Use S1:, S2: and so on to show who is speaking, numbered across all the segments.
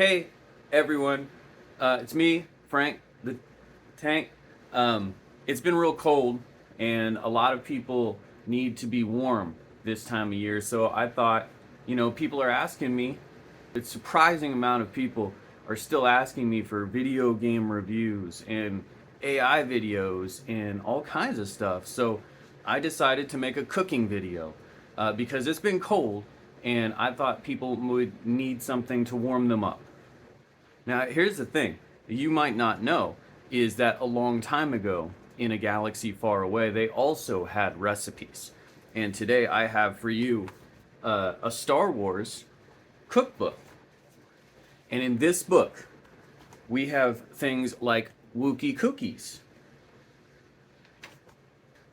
S1: Hey everyone, it's me, Frank the Tank. It's been real cold, and a lot of people need to be warm this time of year. So I thought, people are asking me. A surprising amount of people are still asking me for video game reviews and AI videos and all kinds of stuff. So I decided to make a cooking video because it's been cold, and I thought people would need something to warm them up. Now, here's the thing you might not know is that a long time ago, in a galaxy far away, they also had recipes. And today I have for you a Star Wars cookbook. And in this book, we have things like Wookiee cookies.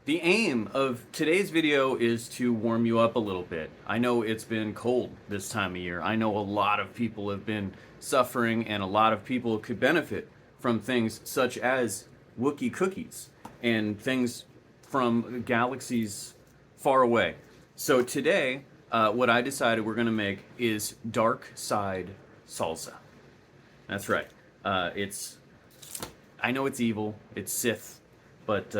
S1: The aim of today's video is to warm you up a little bit. I know it's been cold this time of year. I know a lot of people have been suffering, and a lot of people could benefit from things such as Wookiee cookies and things from galaxies far away. So today, what I decided we're gonna make is dark side salsa. That's right. I know it's evil, it's Sith, but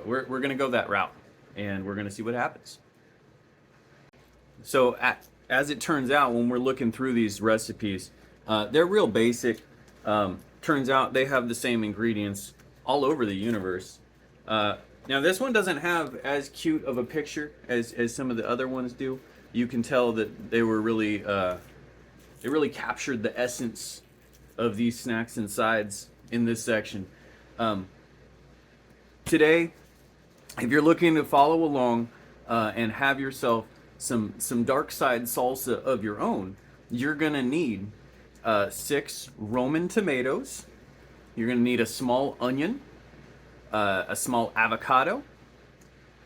S1: we're gonna go that route, and we're gonna see what happens. So as it turns out, when we're looking through these recipes, they're real basic. Turns out they have the same ingredients all over the universe. Now this one doesn't have as cute of a picture as some of the other ones do. You can tell that they were really they really captured the essence of these snacks and sides in this section. Today, if you're looking to follow along and have yourself some dark side salsa of your own, you're gonna need 6 Roman tomatoes. You're gonna need a small onion, a small avocado,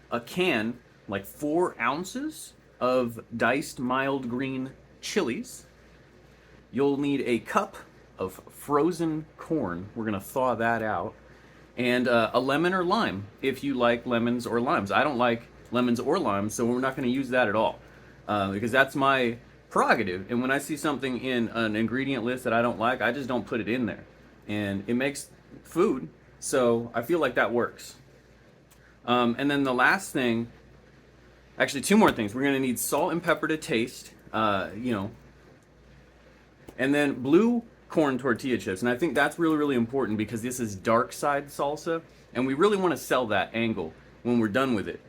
S1: a can, like 4 ounces of diced mild green chilies. You'll need a cup of frozen corn. We're gonna thaw that out. And a lemon or lime, if you like lemons or limes. I don't like lemons or limes, so we're not gonna use that at all, because that's my prerogative. And when I see something in an ingredient list that I don't like, I just don't put it in there. And it makes food, so I feel like that works. And then the last thing, actually 2 more things. We're gonna need salt and pepper to taste, and then blue corn tortilla chips. And I think that's really, really important because this is dark side salsa, and we really want to sell that angle when we're done with it.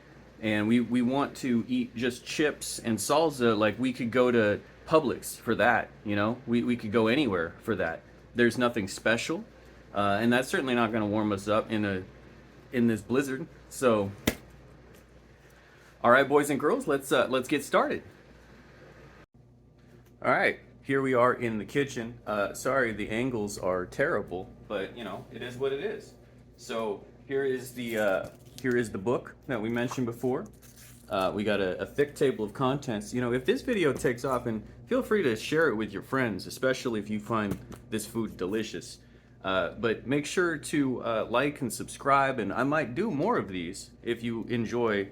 S1: And we want to eat just chips and salsa. Like, we could go to Publix for that, we could go anywhere for that. There's nothing special, and that's certainly not going to warm us up in this blizzard. So all right, boys and girls, let's get started. All right, here we are in the kitchen. Sorry, the angles are terrible, but it is what it is. So here is the book that we mentioned before. We got a thick table of contents. If this video takes off, and feel free to share it with your friends, especially if you find this food delicious. But make sure to like and subscribe, and I might do more of these if you enjoy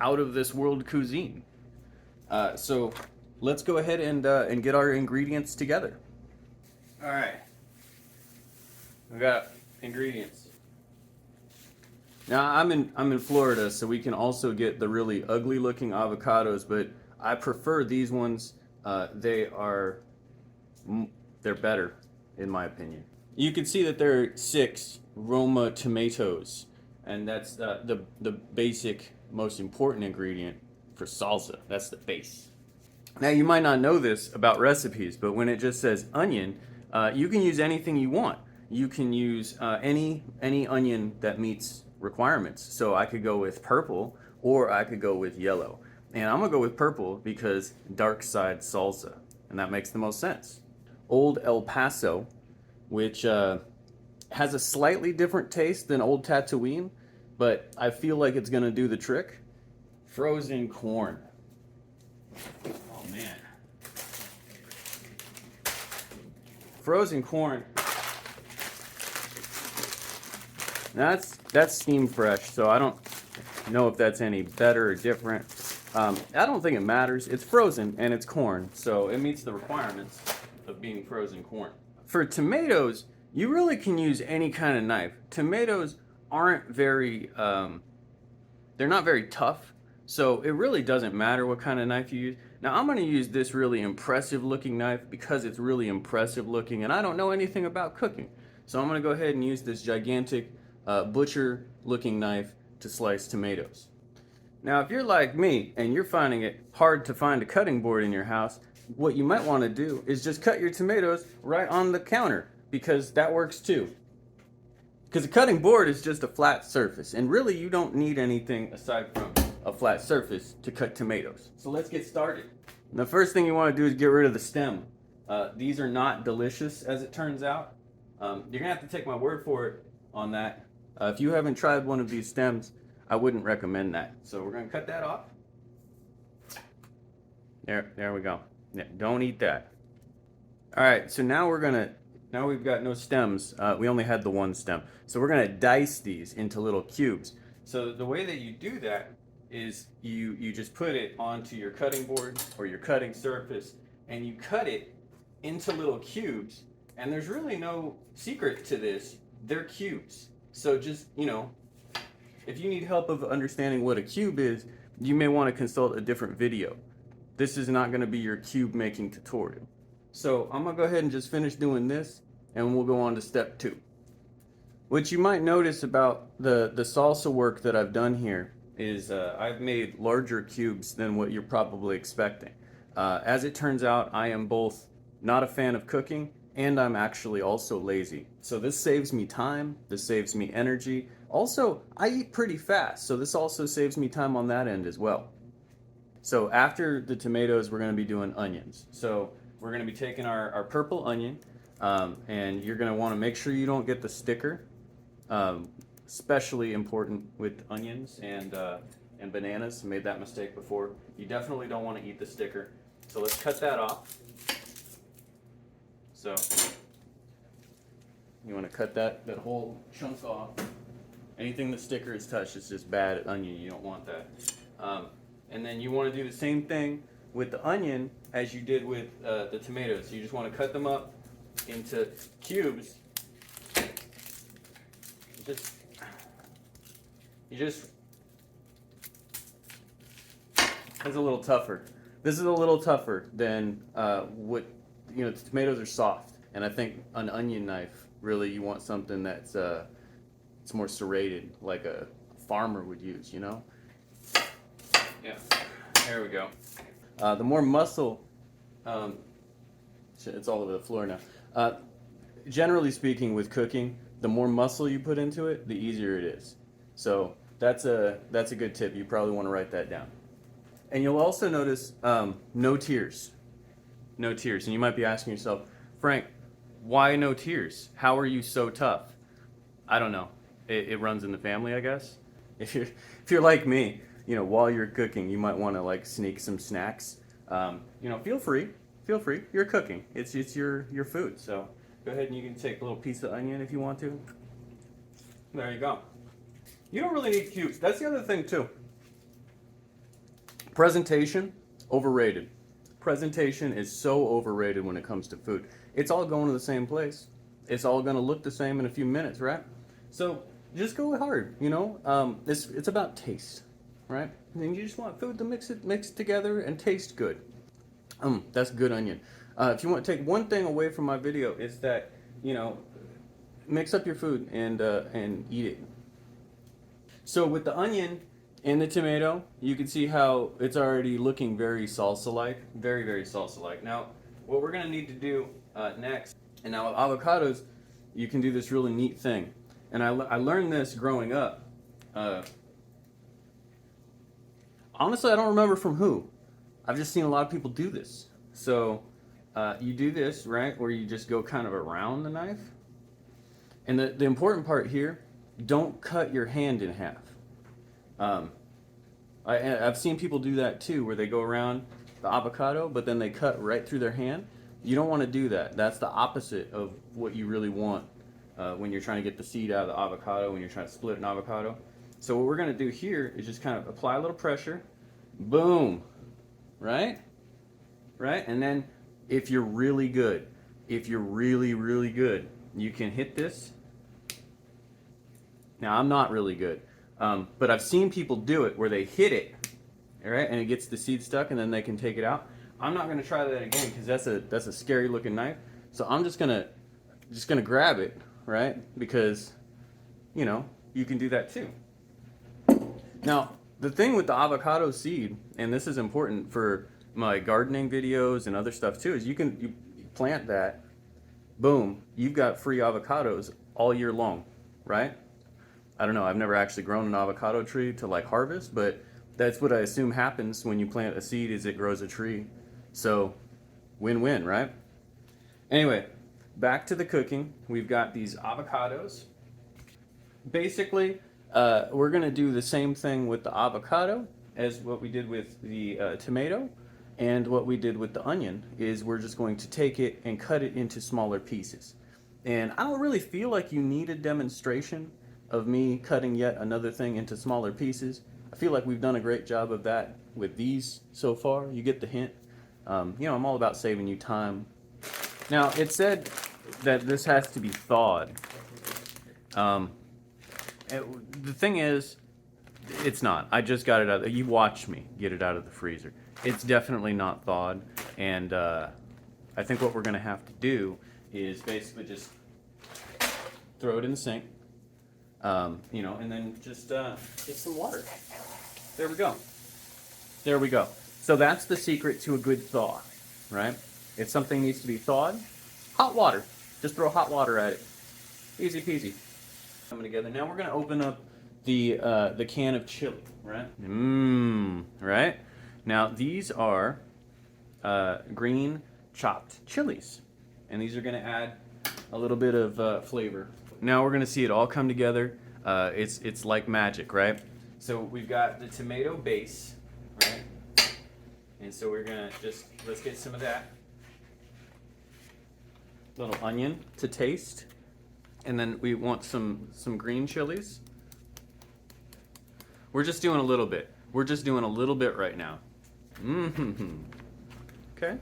S1: out of this world cuisine. So let's go ahead and get our ingredients together. All right, we got ingredients. Now I'm in Florida, so we can also get the really ugly looking avocados, but I prefer these ones. They're better in my opinion. You can see that there are 6 Roma tomatoes, and that's the basic, most important ingredient for salsa. That's the base. Now, you might not know this about recipes, but when it just says onion, you can use anything you want. You can use any onion that meets requirements. So I could go with purple, or I could go with yellow. And I'm gonna go with purple because dark side salsa, and that makes the most sense. Old El Paso, which has a slightly different taste than Old Tatooine, but I feel like it's gonna do the trick. Frozen corn. Oh man. Frozen corn. That's steam fresh, so I don't know if that's any better or different. I don't think it matters. It's frozen and it's corn, so it meets the requirements of being frozen corn. For tomatoes, you really can use any kind of knife. Tomatoes aren't very, they're not very tough, so it really doesn't matter what kind of knife you use. Now I'm gonna use this really impressive looking knife because it's really impressive looking and I don't know anything about cooking. So I'm gonna go ahead and use this gigantic butcher looking knife to slice tomatoes. Now if you're like me and you're finding it hard to find a cutting board in your house, what you might wanna do is just cut your tomatoes right on the counter because that works too. Because a cutting board is just a flat surface, and really you don't need anything aside from a flat surface to cut tomatoes. So let's get started. The first thing you want to do is get rid of the stem. These are not delicious, as it turns out. You're gonna have to take my word for it on that. If you haven't tried one of these stems, I wouldn't recommend that. So we're gonna cut that off. There we go. Yeah, don't eat that. All right, so now we've got no stems. We only had the one stem. So we're gonna dice these into little cubes. So the way that you do that is you just put it onto your cutting board or your cutting surface and you cut it into little cubes. And there's really no secret to this. They're cubes. So just, if you need help of understanding what a cube is, you may want to consult a different video. This is not gonna be your cube making tutorial. So I'm gonna go ahead and just finish doing this and we'll go on to step 2. What you might notice about the salsa work that I've done here is I've made larger cubes than what you're probably expecting. As it turns out, I am both not a fan of cooking and I'm actually also lazy. So this saves me time, this saves me energy. Also, I eat pretty fast, so this also saves me time on that end as well. So after the tomatoes, we're gonna be doing onions. So we're gonna be taking our purple onion, and you're gonna wanna make sure you don't get the sticker. Especially important with onions and bananas. I made that mistake before. You definitely don't wanna eat the sticker. So let's cut that off. So you wanna cut that whole chunk off. Anything the sticker is touched is just bad onion. You don't want that. And then you wanna do the same thing with the onion as you did with the tomatoes. You just want to cut them up into cubes. It's a little tougher. This is a little tougher than the tomatoes are soft, and I think an onion knife, really you want something that's it's more serrated, like a farmer would use, Yeah, there we go. The more muscle, it's all over the floor now. Generally speaking, with cooking, the more muscle you put into it, the easier it is. So that's a good tip. You probably want to write that down. And you'll also notice no tears. No tears. And you might be asking yourself, Frank, why no tears? How are you so tough? I don't know. It runs in the family, I guess. If you're like me, while you're cooking, you might want to sneak some snacks. Feel free. You're cooking. It's your food. So go ahead and you can take a little piece of onion if you want to. There you go. You don't really need cubes. That's the other thing too. Presentation, overrated. Presentation is so overrated when it comes to food. It's all going to the same place. It's all going to look the same in a few minutes, right? So just go hard. It's about taste. Right? And you just want food to mix together and taste good. That's good onion. If you want to take one thing away from my video, is that mix up your food and eat it. So with the onion and the tomato, you can see how it's already looking very salsa-like, very, very salsa-like. Now, what we're gonna need to do next, and now with avocados, you can do this really neat thing. And I learned this growing up. Honestly, I don't remember from who. I've just seen a lot of people do this. So you do this, right, where you just go kind of around the knife. And the important part here, don't cut your hand in half. I've seen people do that too, where they go around the avocado, but then they cut right through their hand. You don't want to do that. That's the opposite of what you really want when you're trying to get the seed out of the avocado, when you're trying to split an avocado. So what we're going to do here is just kind of apply a little pressure. Boom. Right? Right? And then if you're really good, if you're really, really good, you can hit this. Now, I'm not really good, but I've seen people do it where they hit it, all right, and it gets the seed stuck, and then they can take it out. I'm not gonna try that again because that's a scary looking knife. So I'm just gonna grab it, right? Because, you know, you can do that too. Now, the thing with the avocado seed, and this is important for my gardening videos and other stuff too, is you plant that, boom, you've got free avocados all year long, right? I don't know, I've never actually grown an avocado tree to like harvest, but that's what I assume happens when you plant a seed, is it grows a tree. So, win-win, right? Anyway, back to the cooking. We've got these avocados. Basically, we're gonna do the same thing with the avocado as what we did with the tomato, and what we did with the onion is we're just going to take it and cut it into smaller pieces. And I don't really feel like you need a demonstration of me cutting yet another thing into smaller pieces. I feel like we've done a great job of that with these so far. You get the hint. You know, I'm all about saving you time. Now, it said that this has to be thawed. The thing is, it's not. I just got it out. You watched me get it out of the freezer. It's definitely not thawed. And I think what we're going to have to do is basically just throw it in the sink, you know, and then just get some water. There we go. There we go. So that's the secret to a good thaw, right? If something needs to be thawed, hot water. Just throw hot water at it. Easy peasy. Coming together. Now we're gonna open up the can of chili, right? Right? Now these are green chopped chilies, and these are gonna add a little bit of flavor. Now we're gonna see it all come together. It's like magic, right? So we've got the tomato base, right? And so we're gonna let's get some of that. Little onion to taste. And then we want some green chilies. We're just doing a little bit. We're just doing a little bit right now. Okay.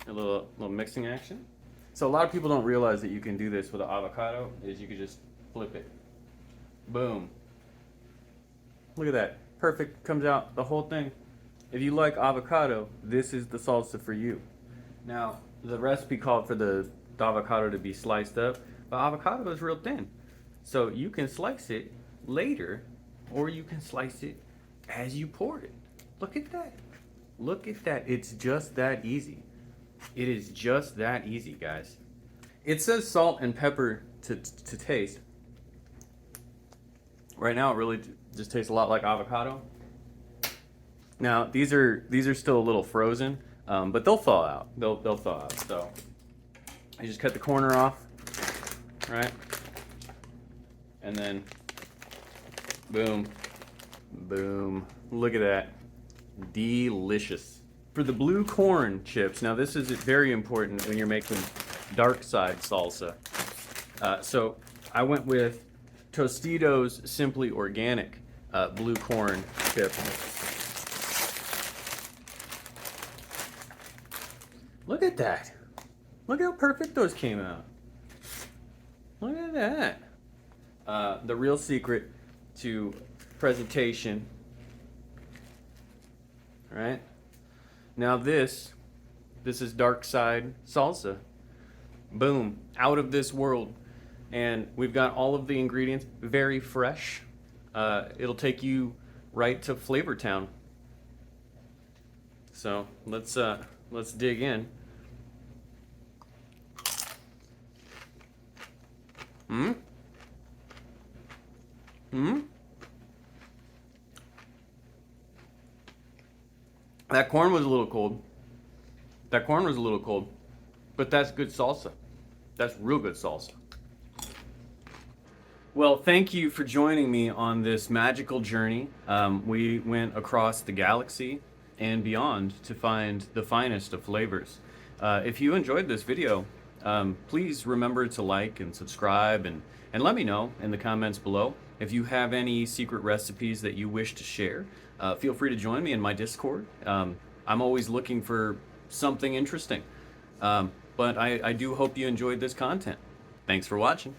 S1: A little mixing action. So a lot of people don't realize that you can do this with an avocado, is you can just flip it. Boom. Look at that. Perfect. Comes out the whole thing. If you like avocado, this is the salsa for you. Now, the recipe called for the avocado to be sliced up, but avocado is real thin. So you can slice it later, or you can slice it as you pour it. Look at that. Look at that. It's just that easy. It is just that easy, guys. It says salt and pepper to taste. Right now, it really just tastes a lot like avocado. Now, these are still a little frozen, but they'll thaw out. They'll thaw out. So you just cut the corner off, right? And then boom, boom. Look at that. Delicious. For the blue corn chips, now this is very important when you're making dark side salsa. So I went with Tostitos Simply Organic blue corn chip. Look at that. Look how perfect those came out. Look at that. The real secret to presentation. Right? Now this is dark side salsa. Boom. Out of this world. And we've got all of the ingredients very fresh. It'll take you right to Flavor Town. So let's dig in. That corn was a little cold. That corn was a little cold. But that's good salsa. That's real good salsa. Well, thank you for joining me on this magical journey. We went across the galaxy and beyond to find the finest of flavors. If you enjoyed this video, please remember to like and subscribe, and let me know in the comments below. If you have any secret recipes that you wish to share, feel free to join me in my Discord. I'm always looking for something interesting. but I do hope you enjoyed this content. Thanks for watching.